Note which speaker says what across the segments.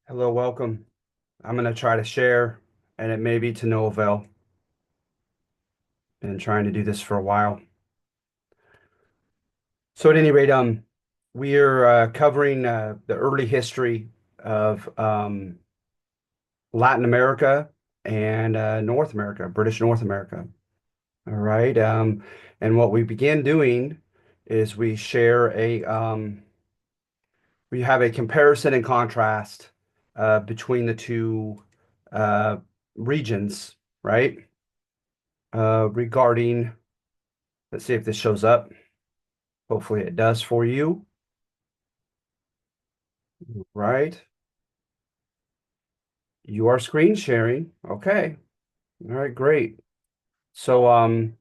Speaker 1: Hello, welcome. I'm going to try to share, and it may be to no avail. Been trying to do this for a while. So at any rate, we're covering the early history of Latin America and North America, British North America. All right. And what we begin doing is we have a comparison and contrast between the two uh, regions, right? Regarding Let's see if this shows up. Hopefully it does for you. Right. You are screen sharing. Okay. All right, great. So, and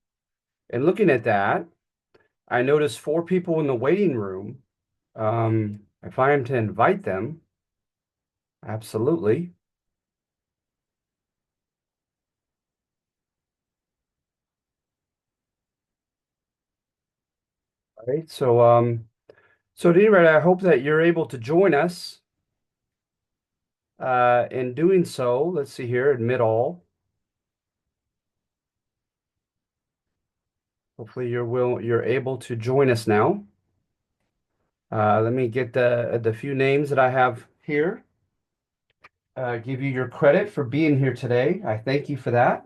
Speaker 1: looking at that, I noticed four people in the waiting room. If I am to invite them, absolutely. Right. So at any rate, I hope that you're able to join us. In doing so, let's see here, admit all. Hopefully you're able to join us now. Let me get the few names that I have here. Give you your credit for being here today. I thank you for that.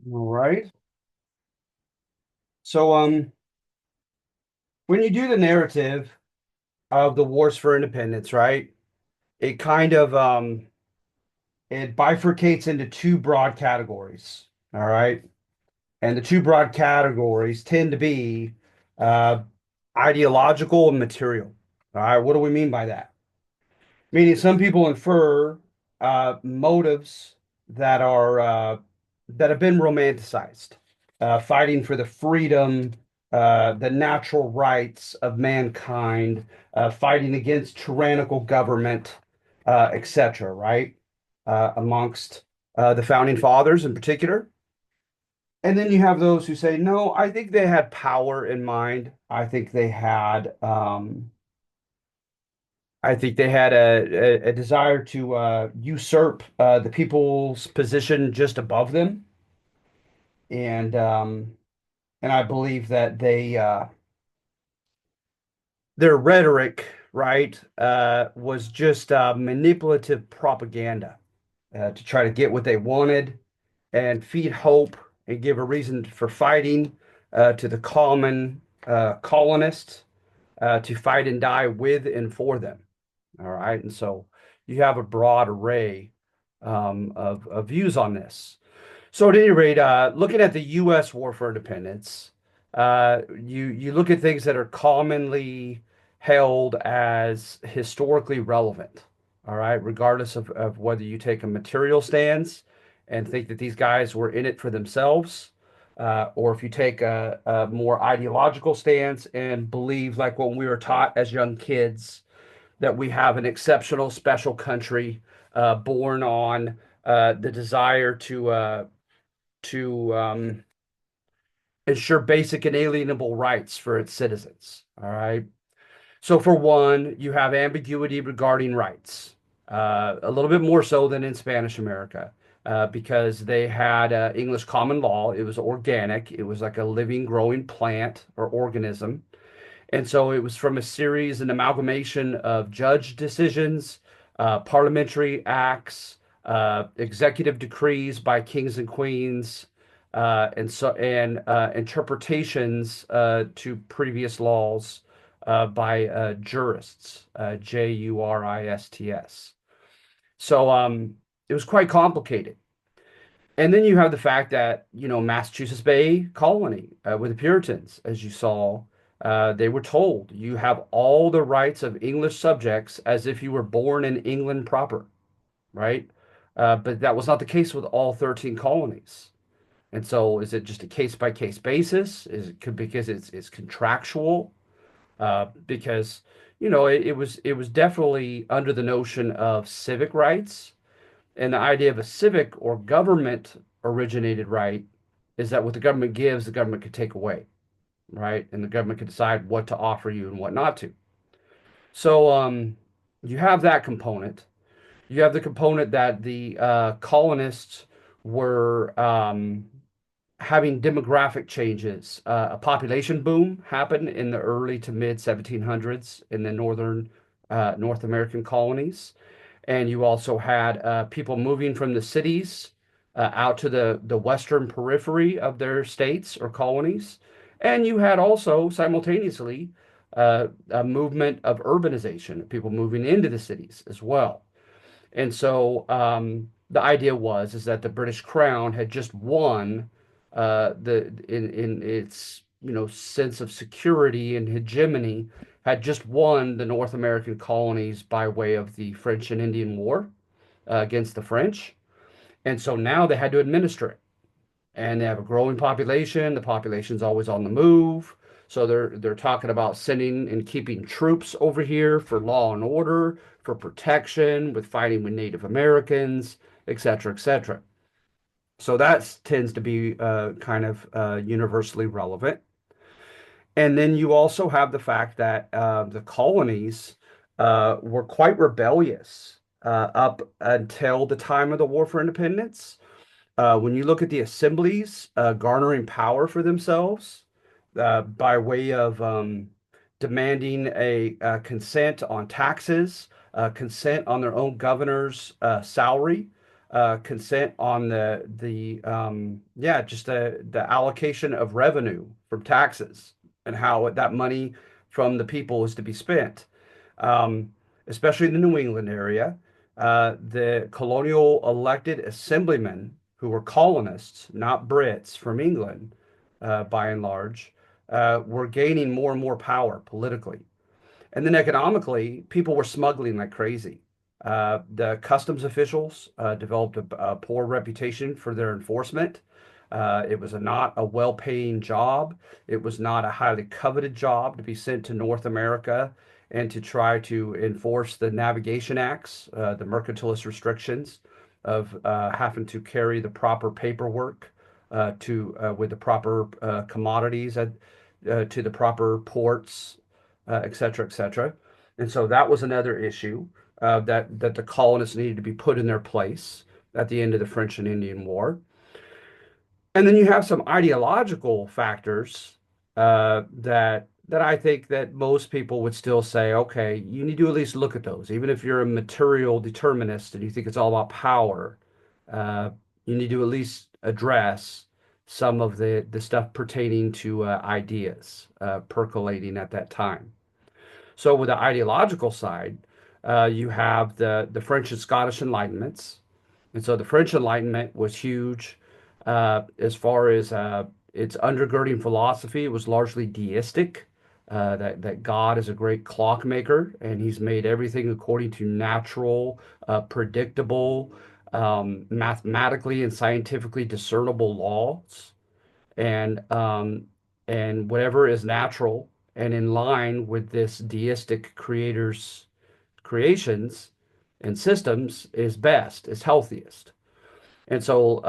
Speaker 1: All right. So, when you do the narrative of the wars for independence, right, it kind of it bifurcates into two broad categories. All right. And the two broad categories tend to be uh, ideological and material. All right. What do we mean by that? Meaning some people infer motives that are that have been romanticized, fighting for the freedom, the natural rights of mankind, fighting against tyrannical government, etc. Right, amongst the founding fathers in particular. And then you have those who say, no, I think they had power in mind. I think they had a desire to usurp the people's position just above them, and um, and I believe that their rhetoric, right, was just manipulative propaganda to try to get what they wanted and feed hope and give a reason for fighting to the common colonists to fight and die with and for them. All right. And so you have a broad array of views on this. So at any rate, looking at the U.S. war for independence, you look at things that are commonly held as historically relevant. All right, regardless of whether you take a material stance and think that these guys were in it for themselves, or if you take a more ideological stance and believe, like what we were taught as young kids, that we have an exceptional, special country born on the desire to ensure basic and alienable rights for its citizens. All right. So, for one, you have ambiguity regarding rights, a little bit more so than in Spanish America, because they had English common law. It was organic, it was like a living, growing plant or organism. And so it was from a series, an amalgamation of judge decisions, parliamentary acts, executive decrees by kings and queens, and interpretations to previous laws by jurists, jurists. So it was quite complicated. And then you have the fact that, Massachusetts Bay Colony with the Puritans, as you saw, they were told you have all the rights of English subjects as if you were born in England proper, right? But that was not the case with all 13 colonies. And so is it just a case by case basis? Is it because it's contractual? Because, it was definitely under the notion of civic rights, and the idea of a civic or government originated right is that what the government gives, the government could take away, right? And the government could decide what to offer you and what not to. So, you have that component. You have the component that the colonists were having demographic changes. A population boom happened in the early to mid 1700s in the northern North American colonies. And you also had people moving from the cities out to the western periphery of their states or colonies. And you had also simultaneously a movement of urbanization, people moving into the cities as well. And so the idea was is that the British Crown had just won the in its sense of security and hegemony had just won the North American colonies by way of the French and Indian War against the French. And so now they had to administer it. And they have a growing population. The population's always on the move. So they're talking about sending and keeping troops over here for law and order, for protection, with fighting with Native Americans, et cetera, et cetera. So that tends to be kind of universally relevant. And then you also have the fact that the colonies were quite rebellious up until the time of the War for Independence. When you look at the assemblies garnering power for themselves by way of demanding a consent on taxes, consent on their own governor's salary, consent on the just the allocation of revenue from taxes and how that money from the people is to be spent, um, especially in the New England area. The colonial elected assemblymen who were colonists, not Brits from England, by and large, were gaining more and more power politically. And then economically, people were smuggling like crazy. The customs officials developed a poor reputation for their enforcement. It was not a well-paying job. It was not a highly coveted job to be sent to North America and to try to enforce the navigation acts, the mercantilist restrictions of having to carry the proper paperwork to with the proper commodities to the proper ports, et cetera, et cetera. And so that was another issue that the colonists needed to be put in their place at the end of the French and Indian War. And then you have some ideological factors that I think that most people would still say, okay, you need to at least look at those. Even if you're a material determinist and you think it's all about power, uh, you need to at least address some of the stuff pertaining to ideas percolating at that time. So with the ideological side, you have the French and Scottish Enlightenments, and so the French Enlightenment was huge as far as its undergirding philosophy. It was largely deistic, that God is a great clockmaker and he's made everything according to natural, predictable, mathematically and scientifically discernible laws. And and whatever is natural and in line with this deistic creator's creations and systems is best, is healthiest. And so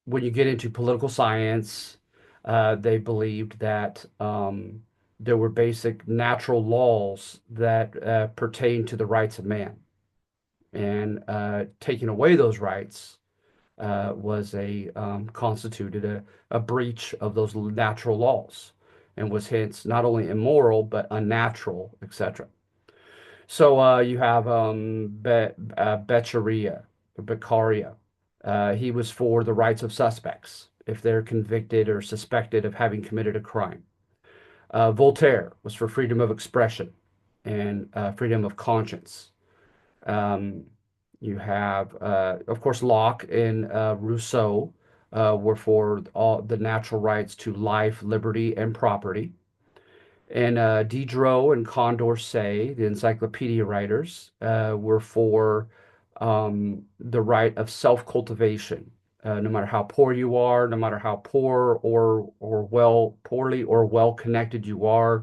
Speaker 1: when you get into political science, they believed that there were basic natural laws that pertain to the rights of man. And taking away those rights was a constituted a breach of those natural laws and was hence not only immoral but unnatural, etc. So you have Beccaria, or Beccaria. He was for the rights of suspects if they're convicted or suspected of having committed a crime. Voltaire was for freedom of expression and freedom of conscience. Um, you have, of course, Locke and Rousseau were for all the natural rights to life, liberty, and property. And Diderot and Condorcet, the encyclopedia writers, were for the right of self-cultivation. No matter how poor you are, no matter how poor or well poorly or well connected you ought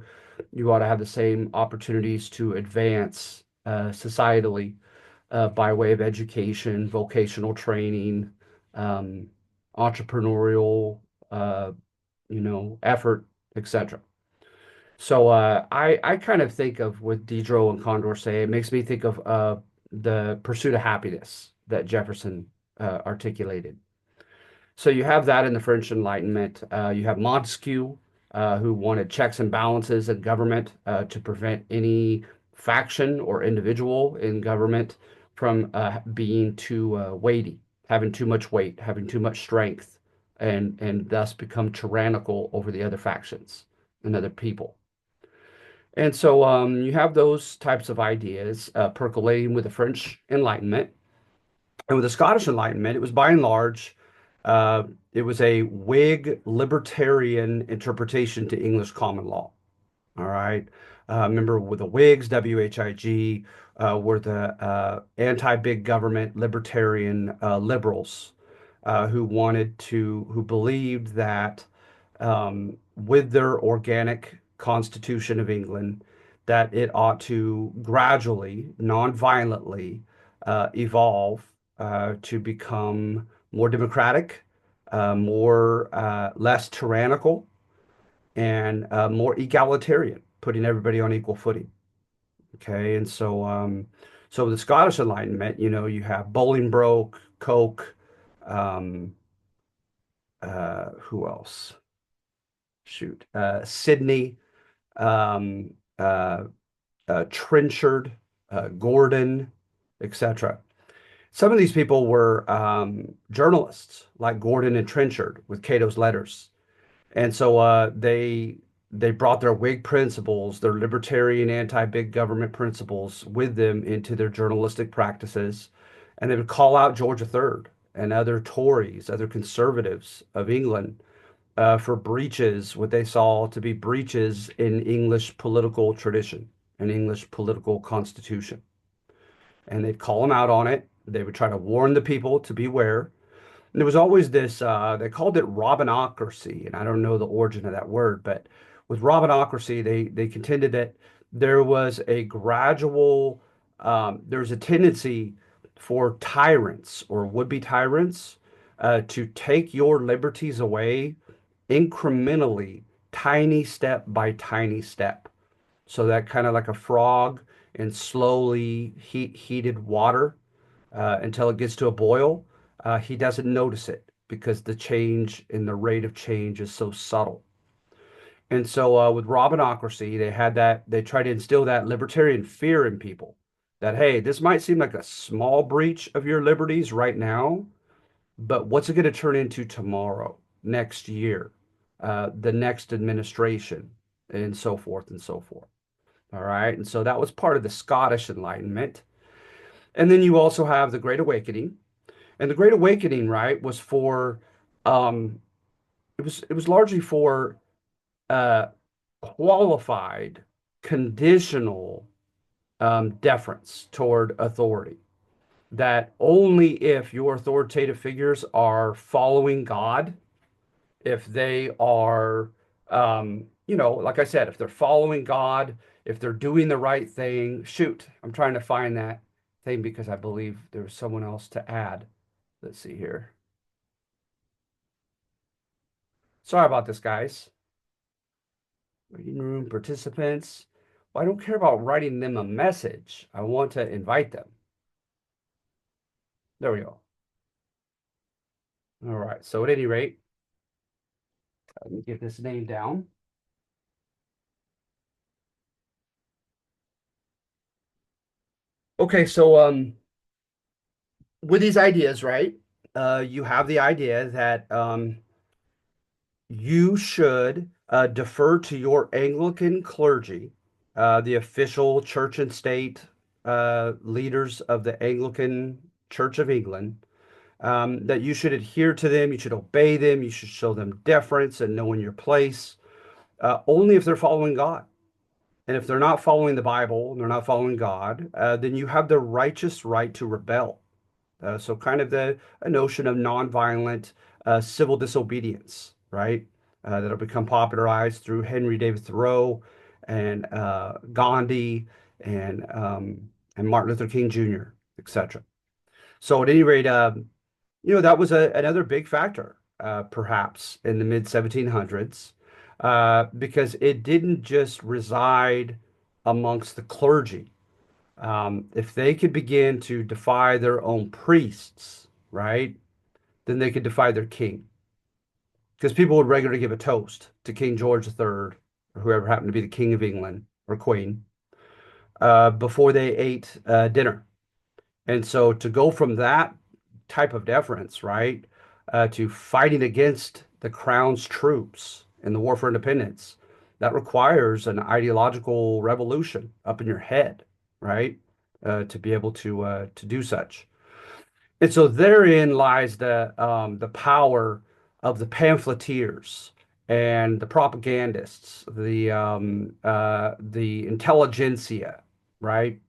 Speaker 1: to have the same opportunities to advance societally by way of education, vocational training, um, entrepreneurial, effort, etc. So I kind of think of with Diderot and Condorcet, it makes me think of the pursuit of happiness that Jefferson articulated. So you have that in the French Enlightenment. You have Montesquieu, who wanted checks and balances in government to prevent any faction or individual in government from being too weighty, having too much weight, having too much strength, and thus become tyrannical over the other factions and other people. And so you have those types of ideas percolating with the French Enlightenment. And with the Scottish Enlightenment, it was by and large, uh, it was a Whig libertarian interpretation to English common law. All right. Remember with the Whigs, WHIG, were the anti-big government libertarian liberals who believed that with their organic Constitution of England, that it ought to gradually, non-violently, evolve to become more democratic, more less tyrannical, and more egalitarian, putting everybody on equal footing. Okay, and so the Scottish Enlightenment, you have Bolingbroke, Coke, um, who else? Shoot, Sidney, um, uh, Trenchard, Gordon, etc. Some of these people were journalists, like Gordon and Trenchard with Cato's Letters. And so they brought their Whig principles, their libertarian anti-big government principles with them into their journalistic practices. And they would call out George III and other Tories, other conservatives of England for breaches, what they saw to be breaches in English political tradition and English political constitution. And they'd call them out on it. They would try to warn the people to beware. And there was always this, they called it Robinocracy, and I don't know the origin of that word, but with Robinocracy, they contended that there was a gradual, there's a tendency for tyrants or would-be tyrants to take your liberties away incrementally, tiny step by tiny step. So that kind of like a frog in slowly heated water until it gets to a boil. He doesn't notice it because the change in the rate of change is so subtle. And so with Robinocracy, they tried to instill that libertarian fear in people that, hey, this might seem like a small breach of your liberties right now, but what's it going to turn into tomorrow, next year, the next administration, and so forth and so forth. All right. And so that was part of the Scottish Enlightenment. And then you also have the Great Awakening. And the Great Awakening, right, was for um, it was largely for uh, qualified, conditional deference toward authority. That only if your authoritative figures are following God, if they are, like I said, if they're following God, if they're doing the right thing. Shoot, I'm trying to find that thing because I believe there was someone else to add. Let's see here. Sorry about this, guys. Reading room participants. Well, I don't care about writing them a message. I want to invite them. There we go. All right. So at any rate, let me get this name down. Okay, so with these ideas, right? You have the idea that you should defer to your Anglican clergy, the official church and state leaders of the Anglican Church of England, that you should adhere to them, you should obey them, you should show them deference and knowing your place, only if they're following God. And if they're not following the Bible and they're not following God, then you have the righteous right to rebel. So kind of a notion of nonviolent civil disobedience, right? That'll become popularized through Henry David Thoreau and Gandhi and Martin Luther King Jr., etc. So at any rate, that was another big factor, perhaps in the mid 1700s. because it didn't just reside amongst the clergy. If they could begin to defy their own priests, right, then they could defy their king. Because people would regularly give a toast to King George III or whoever happened to be the King of England or Queen before they ate dinner. And so to go from that type of deference, right, to fighting against the crown's troops in the War for Independence, that requires an ideological revolution up in your head, right, to be able to do such. And so therein lies the power of the pamphleteers and the propagandists, the intelligentsia, right?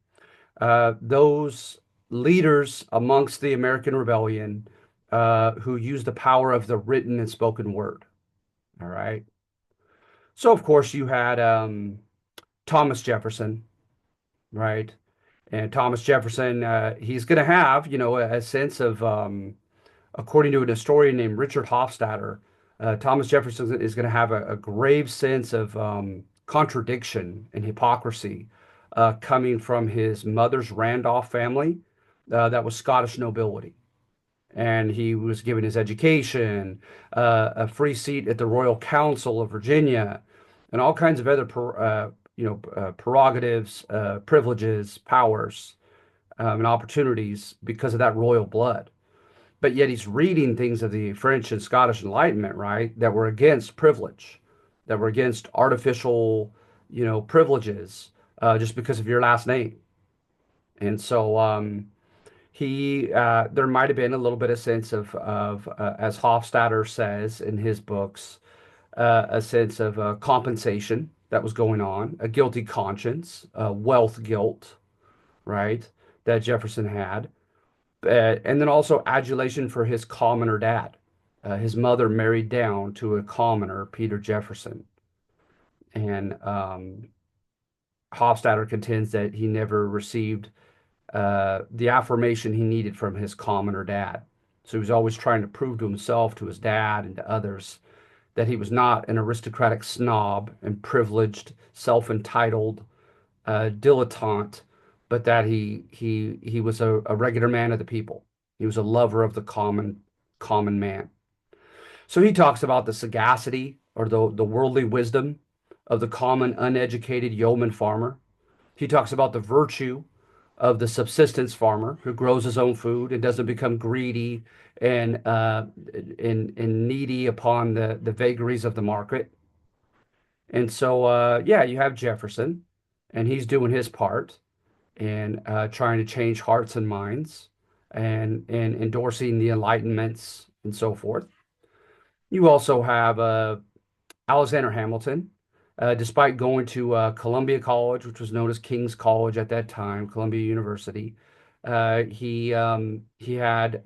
Speaker 1: Those leaders amongst the American Rebellion who used the power of the written and spoken word. All right. So of course you had Thomas Jefferson, right? And Thomas Jefferson, he's going to have, a sense of according to an historian named Richard Hofstadter, Thomas Jefferson is going to have a grave sense of contradiction and hypocrisy coming from his mother's Randolph family that was Scottish nobility. And he was given his education, a free seat at the Royal Council of Virginia, and all kinds of other, prerogatives, privileges, powers, and opportunities because of that royal blood. But yet he's reading things of the French and Scottish Enlightenment, right, that were against privilege, that were against artificial, privileges, just because of your last name. And so there might have been a little bit of sense of as Hofstadter says in his books, a sense of compensation that was going on, a guilty conscience, wealth guilt, right, that Jefferson had. And then also adulation for his commoner dad. His mother married down to a commoner, Peter Jefferson. And Hofstadter contends that he never received the affirmation he needed from his commoner dad. So he was always trying to prove to himself, to his dad, and to others that he was not an aristocratic snob and privileged, self-entitled dilettante, but that he was a regular man of the people. He was a lover of the common man. So he talks about the sagacity or the worldly wisdom of the common uneducated yeoman farmer. He talks about the virtue of the subsistence farmer who grows his own food and doesn't become greedy and needy upon the vagaries of the market. And so, yeah, you have Jefferson, and he's doing his part and trying to change hearts and minds and endorsing the Enlightenments and so forth. You also have Alexander Hamilton, despite going to Columbia College, which was known as King's College at that time, Columbia University. He had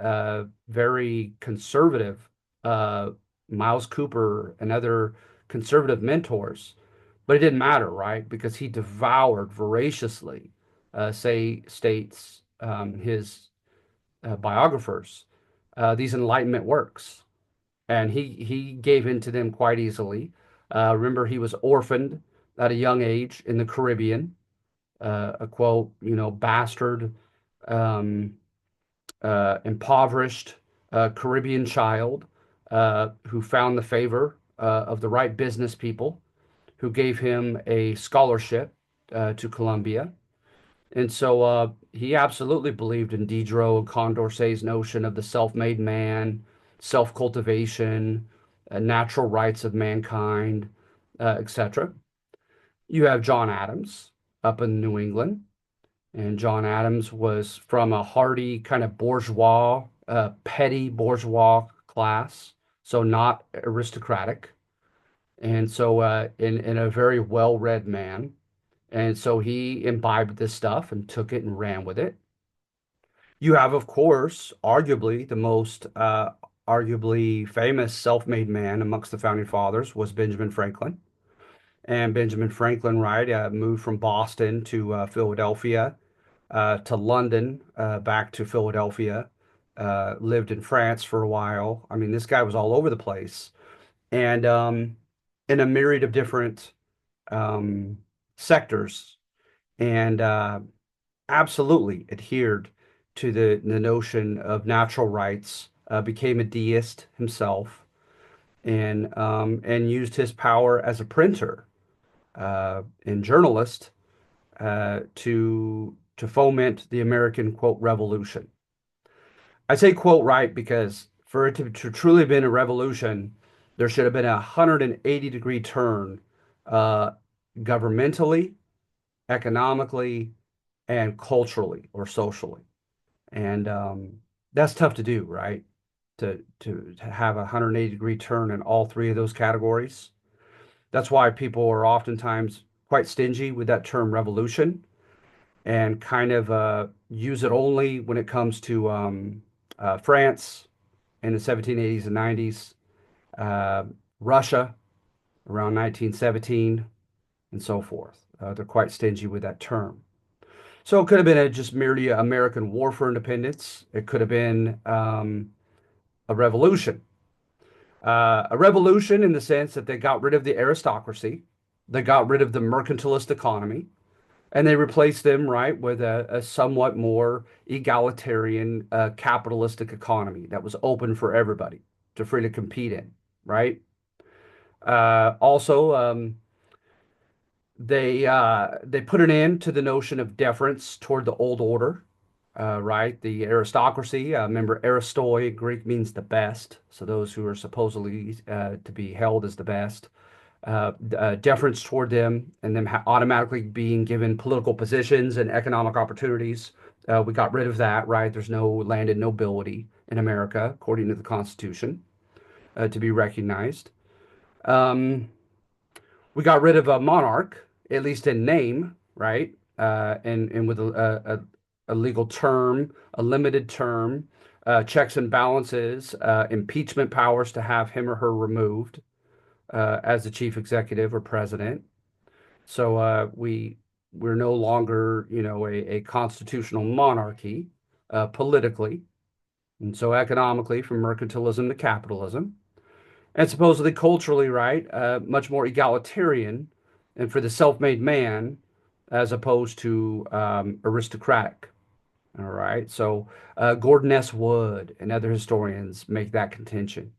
Speaker 1: very conservative Miles Cooper and other conservative mentors, but it didn't matter, right? Because he devoured voraciously, states his biographers, these Enlightenment works, and he gave in to them quite easily. Remember, he was orphaned at a young age in the Caribbean, a quote, bastard, um, impoverished Caribbean child who found the favor of the right business people who gave him a scholarship to Columbia. And so he absolutely believed in Diderot and Condorcet's notion of the self-made man, self-cultivation, natural rights of mankind, etc. You have John Adams up in New England, and John Adams was from a hardy kind of bourgeois, petty bourgeois class, so not aristocratic, and so in a very well-read man. And so he imbibed this stuff and took it and ran with it. You have, of course, arguably the most arguably famous self-made man amongst the founding fathers was Benjamin Franklin. And Benjamin Franklin, right, moved from Boston to Philadelphia, to London, back to Philadelphia, lived in France for a while. I mean, this guy was all over the place. And in a myriad of different um, sectors, and absolutely adhered to the notion of natural rights, became a deist himself, and used his power as a printer and journalist to foment the American quote revolution. I say quote right because for it to truly have been a revolution, there should have been a 180-degree turn uh, governmentally, economically, and culturally or socially. And that's tough to do, right? To have a 180-degree turn in all three of those categories. That's why people are oftentimes quite stingy with that term revolution and kind of use it only when it comes to France in the 1780s and 90s, uh, Russia around 1917, and so forth. They're quite stingy with that term. So it could have been just merely an American war for independence. It could have been a revolution. A revolution in the sense that they got rid of the aristocracy, they got rid of the mercantilist economy, and they replaced them, right, with a somewhat more egalitarian capitalistic economy that was open for everybody to freely compete in, right? Also, they put an end to the notion of deference toward the old order, right? The aristocracy. Remember, aristoi in Greek means the best, so those who are supposedly to be held as the best. Deference toward them and them automatically being given political positions and economic opportunities. We got rid of that, right? There's no landed nobility in America, according to the Constitution, to be recognized. Um, we got rid of a monarch, at least in name, right? And with a legal term, a limited term, checks and balances, impeachment powers to have him or her removed as the chief executive or president. So we're no longer, a constitutional monarchy politically, and so economically from mercantilism to capitalism, and supposedly culturally, right, much more egalitarian, and for the self-made man as opposed to aristocratic. All right, so Gordon S. Wood and other historians make that contention.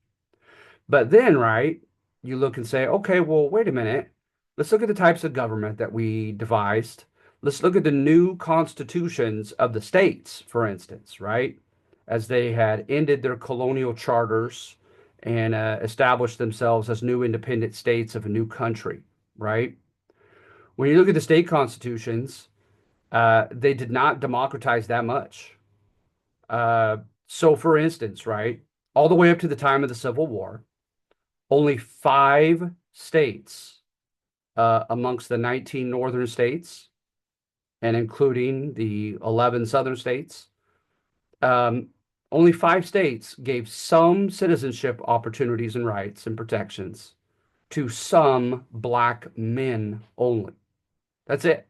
Speaker 1: But then, right, you look and say, okay, well, wait a minute. Let's look at the types of government that we devised. Let's look at the new constitutions of the states, for instance, right? As they had ended their colonial charters and established themselves as new independent states of a new country, right? When you look at the state constitutions, they did not democratize that much. Uh, so, for instance, right, all the way up to the time of the Civil War, only five states amongst the 19 northern states, and including the 11 southern states, um, only five states gave some citizenship opportunities and rights and protections to some black men only. That's it.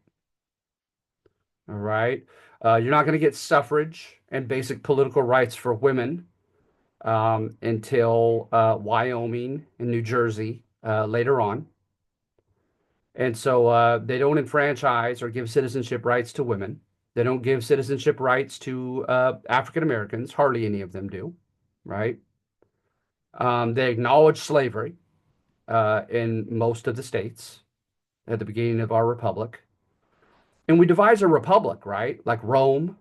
Speaker 1: All right. You're not going to get suffrage and basic political rights for women until Wyoming and New Jersey later on. And so they don't enfranchise or give citizenship rights to women. They don't give citizenship rights to African Americans. Hardly any of them do, right? They acknowledge slavery in most of the states at the beginning of our republic. And we devise a republic, right? Like Rome.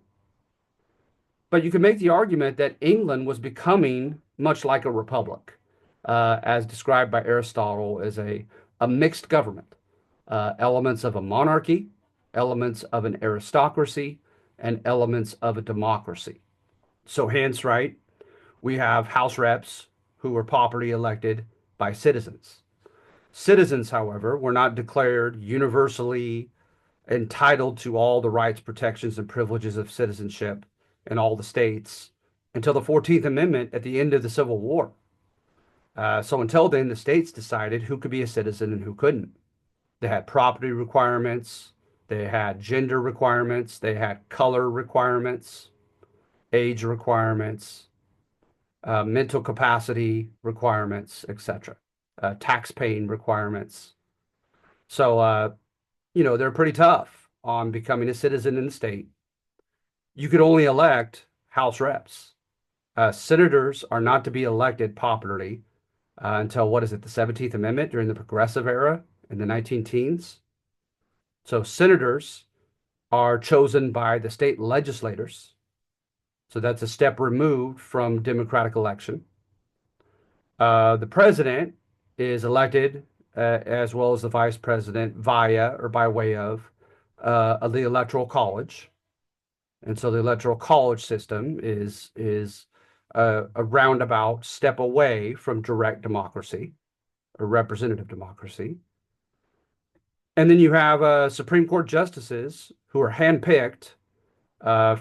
Speaker 1: But you can make the argument that England was becoming much like a republic, as described by Aristotle as a mixed government, elements of a monarchy, elements of an aristocracy, and elements of a democracy. So, hence, right, we have House reps who were popularly elected by citizens. Citizens, however, were not declared universally entitled to all the rights, protections, and privileges of citizenship in all the states until the 14th Amendment at the end of the Civil War. So until then, the states decided who could be a citizen and who couldn't. They had property requirements, they had gender requirements, they had color requirements, age requirements, mental capacity requirements, etc. tax paying requirements. So, they're pretty tough on becoming a citizen in the state. You could only elect House reps. Senators are not to be elected popularly until what is it, the 17th Amendment during the Progressive era in the 19 teens. So senators are chosen by the state legislators. So that's a step removed from democratic election. The president is elected as well as the vice president via or by way of the electoral college. And so the electoral college system is a roundabout step away from direct democracy or representative democracy. And then you have Supreme Court justices who are handpicked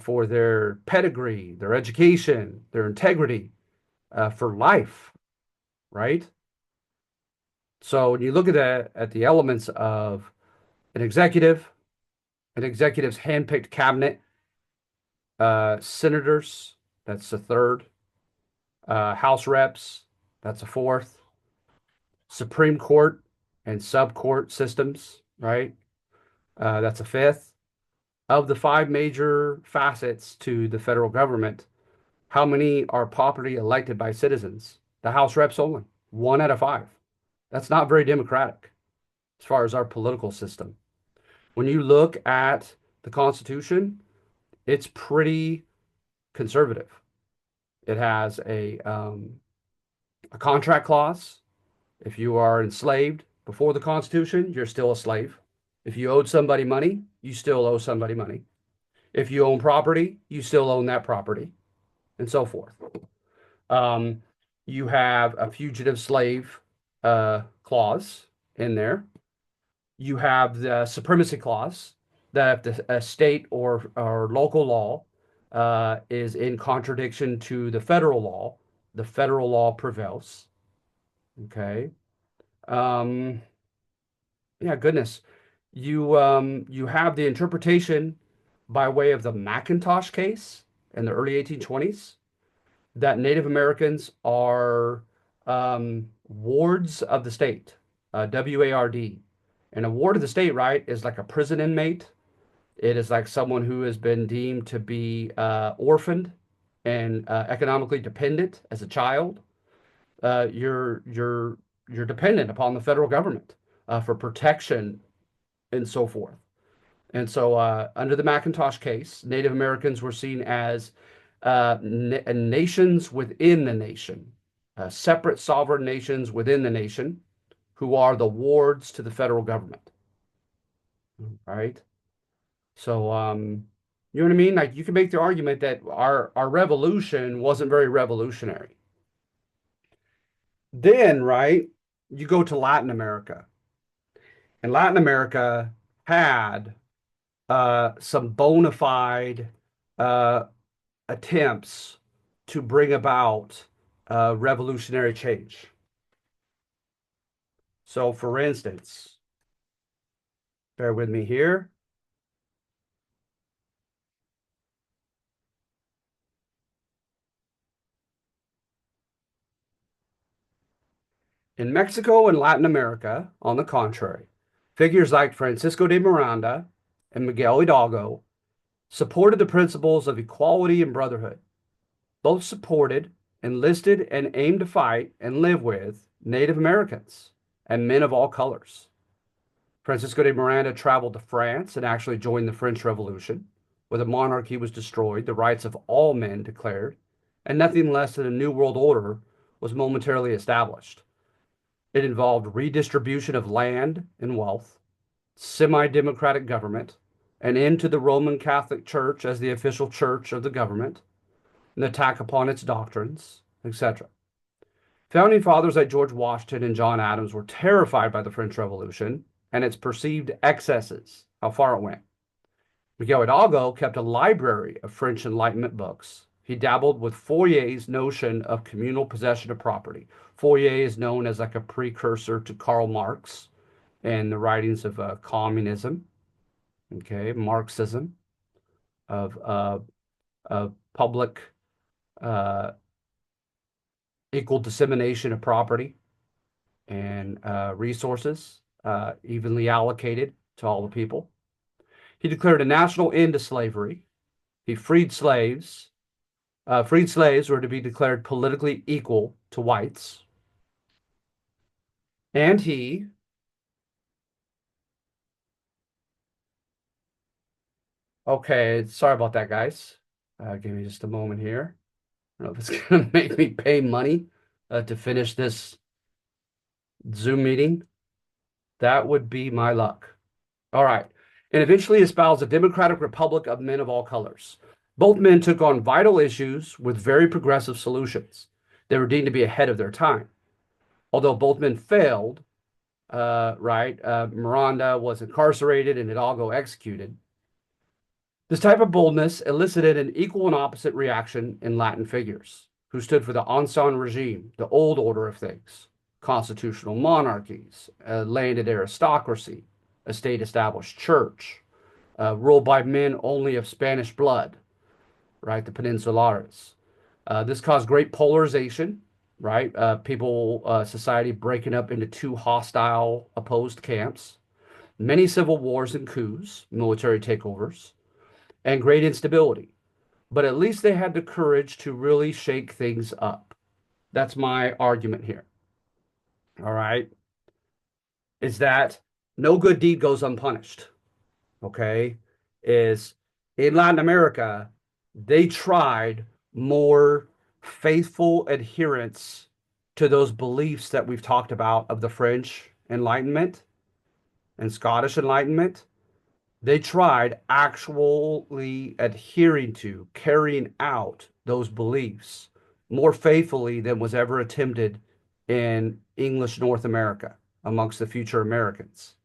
Speaker 1: for their pedigree, their education, their integrity for life, right? So when you look at the elements of an executive's handpicked cabinet, senators, that's the third, House reps, that's a fourth, Supreme Court and sub-court systems, right? That's a fifth. Of the five major facets to the federal government, how many are popularly elected by citizens? The House reps only, one out of five. That's not very democratic as far as our political system. When you look at the Constitution, it's pretty conservative. It has a contract clause. If you are enslaved before the Constitution, you're still a slave. If you owed somebody money, you still owe somebody money. If you own property, you still own that property, and so forth. Um, you have a fugitive slave clause in there. You have the supremacy clause that if a state or local law is in contradiction to the federal law prevails. Okay. Um, yeah, goodness. You have the interpretation by way of the McIntosh case in the early 1820s that Native Americans are wards of the state, WARD. And a ward of the state, right, is like a prison inmate. It is like someone who has been deemed to be orphaned and economically dependent as a child. Uh, you're you're you're dependent upon the federal government for protection and so forth. And so, under the McIntosh case, Native Americans were seen as nations within the nation, separate sovereign nations within the nation, who are the wards to the federal government. Right? So, you know what I mean? Like you can make the argument that our revolution wasn't very revolutionary. Then, right, you go to Latin America, and Latin America had some bona fide uh, attempts to bring about revolutionary change. So, for instance, bear with me here. In Mexico and Latin America, on the contrary, figures like Francisco de Miranda and Miguel Hidalgo supported the principles of equality and brotherhood. Both supported, enlisted, and aimed to fight and live with Native Americans and men of all colors. Francisco de Miranda traveled to France and actually joined the French Revolution, where the monarchy was destroyed, the rights of all men declared, and nothing less than a new world order was momentarily established. It involved redistribution of land and wealth, semi-democratic government, an end to the Roman Catholic Church as the official church of the government, an attack upon its doctrines, etc. Founding fathers like George Washington and John Adams were terrified by the French Revolution and its perceived excesses, how far it went. Miguel Hidalgo kept a library of French Enlightenment books. He dabbled with Fourier's notion of communal possession of property. Fourier is known as like a precursor to Karl Marx and the writings of communism, okay, Marxism, of public uh, equal dissemination of property. and resources evenly allocated to all the people. He declared a national end to slavery. He freed slaves. Freed slaves were to be declared politically equal to whites. And he, okay, sorry about that, guys. Give me just a moment here. I don't know if it's going to make me pay money to finish this Zoom meeting. That would be my luck. All right. And eventually espoused a democratic republic of men of all colors. Both men took on vital issues with very progressive solutions. They were deemed to be ahead of their time. Although both men failed, right? Miranda was incarcerated and Hidalgo executed. This type of boldness elicited an equal and opposite reaction in Latin figures, who stood for the ancien regime, the old order of things, constitutional monarchies, a landed aristocracy, a state established church, ruled by men only of Spanish blood, right? The Peninsulares. This caused great polarization, right? Society breaking up into two hostile, opposed camps, many civil wars and coups, military takeovers, and great instability. But at least they had the courage to really shake things up. That's my argument here. All right. Is that no good deed goes unpunished. Okay. Is in Latin America, they tried more faithful adherence to those beliefs that we've talked about of the French Enlightenment and Scottish Enlightenment. They tried actually adhering to, carrying out those beliefs more faithfully than was ever attempted in English North America amongst the future Americans.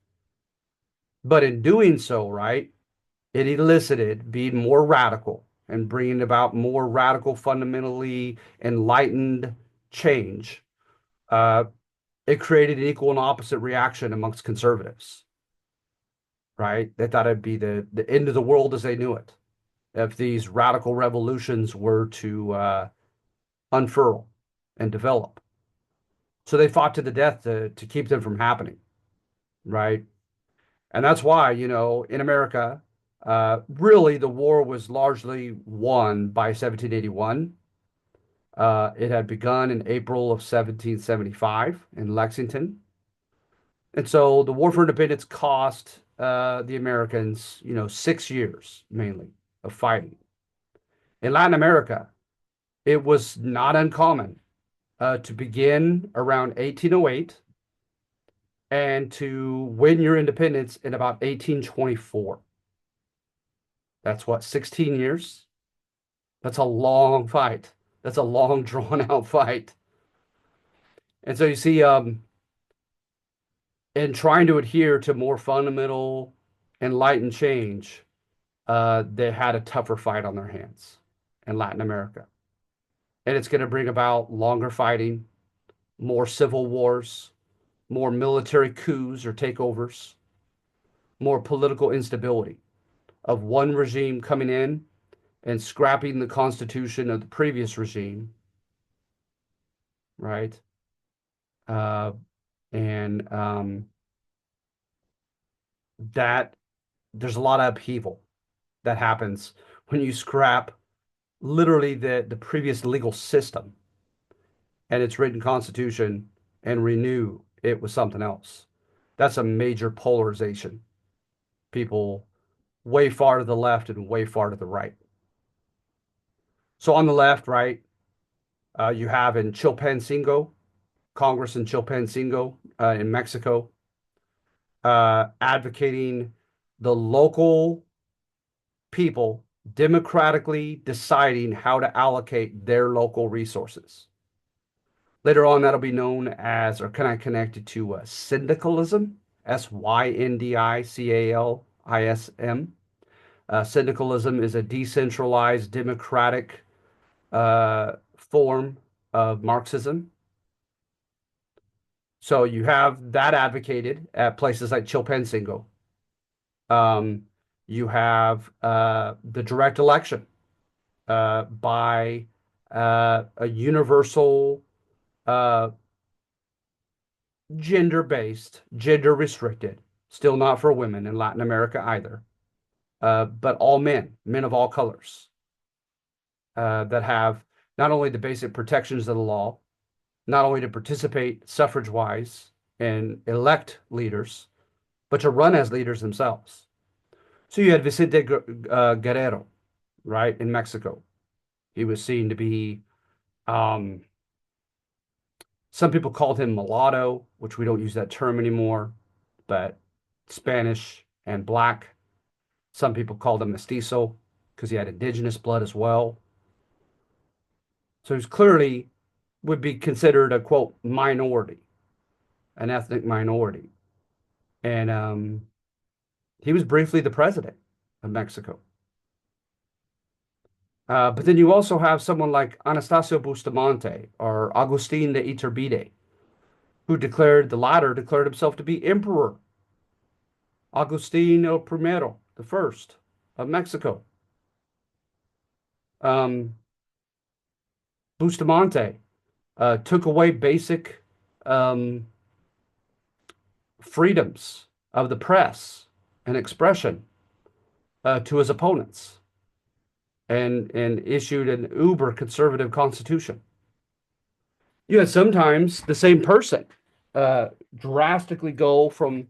Speaker 1: But in doing so, right, it elicited being more radical and bringing about more radical, fundamentally enlightened change. Uh, it created an equal and opposite reaction amongst conservatives, right? They thought it'd be the end of the world as they knew it if these radical revolutions were to unfurl and develop. So they fought to the death to keep them from happening, right? And that's why, in America, really the war was largely won by 1781. It had begun in April of 1775 in Lexington. And so the War for Independence cost the Americans, 6 years mainly of fighting. In Latin America, it was not uncommon to begin around 1808 and to win your independence in about 1824. That's what, 16 years? That's a long fight. That's a long, drawn out fight. And so you see, in trying to adhere to more fundamental, enlightened change, they had a tougher fight on their hands in Latin America. And it's going to bring about longer fighting, more civil wars, more military coups or takeovers, more political instability of one regime coming in and scrapping the constitution of the previous regime, right? Uh, and that there's a lot of upheaval that happens when you scrap literally the previous legal system and its written constitution and renew it with something else. That's a major polarization. People way far to the left and way far to the right. So on the left, right, you have in Chilpancingo, Congress in Chilpancingo in Mexico, advocating the local people democratically deciding how to allocate their local resources. Later on, that'll be known as, or kind of connected to syndicalism, Syndicalism. Syndicalism is a decentralized democratic form of Marxism. So you have that advocated at places like Chilpancingo. Um, you have the direct election by a universal gender-based, gender restricted, still not for women in Latin America either, but all men, men of all colors, that have not only the basic protections of the law, not only to participate suffrage-wise and elect leaders, but to run as leaders themselves. So you had Vicente Guerrero, right, in Mexico. He was seen to be, um, some people called him mulatto, which we don't use that term anymore, but Spanish and black. Some people called him mestizo because he had indigenous blood as well. So he's clearly would be considered a quote minority, an ethnic minority. And he was briefly the president of Mexico. But then you also have someone like Anastasio Bustamante or Agustin de Iturbide, who the latter declared himself to be emperor. Agustin el Primero, the first of Mexico. Um, Bustamante took away basic um, freedoms of the press and expression to his opponents and issued an uber conservative constitution. You had sometimes the same person drastically go from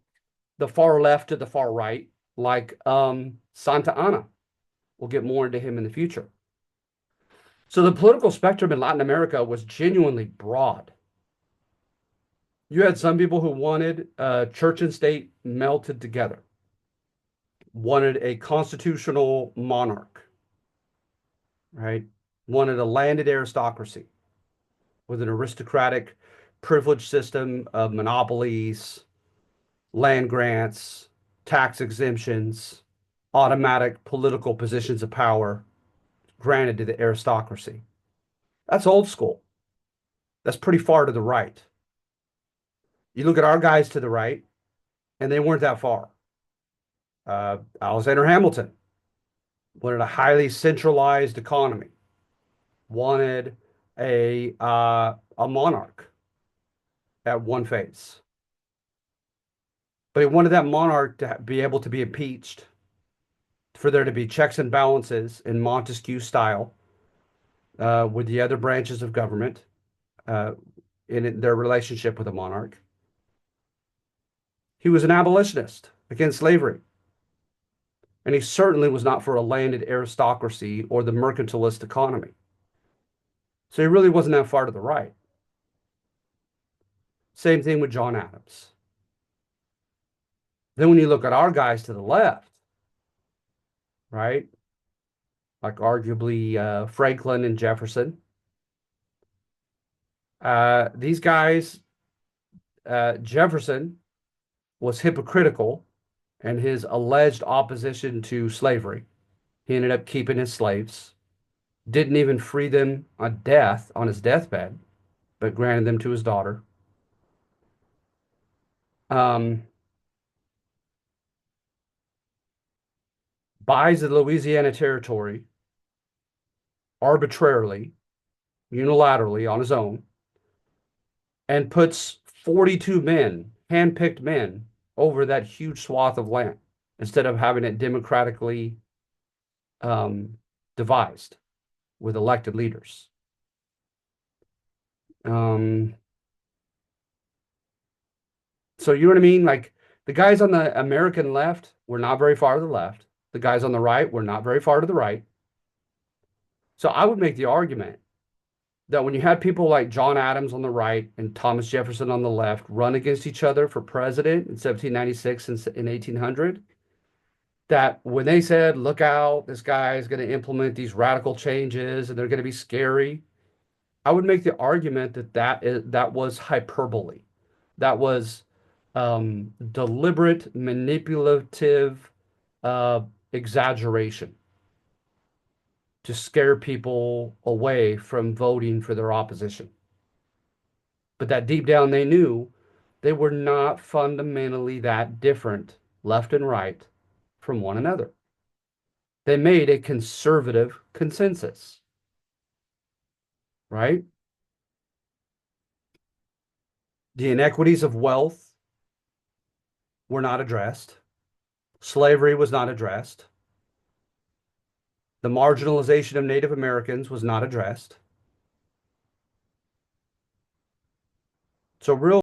Speaker 1: the far left to the far right, like Santa Anna. We'll get more into him in the future. So the political spectrum in Latin America was genuinely broad. You had some people who wanted church and state melted together, wanted a constitutional monarch, right? Wanted a landed aristocracy with an aristocratic privilege system of monopolies, land grants, tax exemptions, automatic political positions of power granted to the aristocracy. That's old school. That's pretty far to the right. You look at our guys to the right, and they weren't that far. Alexander Hamilton wanted a highly centralized economy, wanted a monarch at one phase, but he wanted that monarch to be able to be impeached, for there to be checks and balances in Montesquieu style with the other branches of government uh, in their relationship with the monarch. He was an abolitionist against slavery. And he certainly was not for a landed aristocracy or the mercantilist economy. So he really wasn't that far to the right. Same thing with John Adams. Then when you look at our guys to the left, right, like arguably Franklin and Jefferson, these guys, Jefferson was hypocritical in his alleged opposition to slavery. He ended up keeping his slaves, didn't even free them on his deathbed, but granted them to his daughter. Um, buys the Louisiana Territory arbitrarily, unilaterally on his own, and puts 42 men, handpicked men, over that huge swath of land instead of having it democratically devised with elected leaders. So you know what I mean? Like the guys on the American left were not very far to the left. The guys on the right were not very far to the right. So I would make the argument that when you had people like John Adams on the right and Thomas Jefferson on the left run against each other for president in 1796 and in 1800, that when they said, look out, this guy is going to implement these radical changes and they're going to be scary, I would make the argument that that was hyperbole. That was deliberate, manipulative exaggeration to scare people away from voting for their opposition. But that deep down they knew they were not fundamentally that different, left and right, from one another. They made a conservative consensus, right? The inequities of wealth were not addressed. Slavery was not addressed. The marginalization of Native Americans was not addressed. So real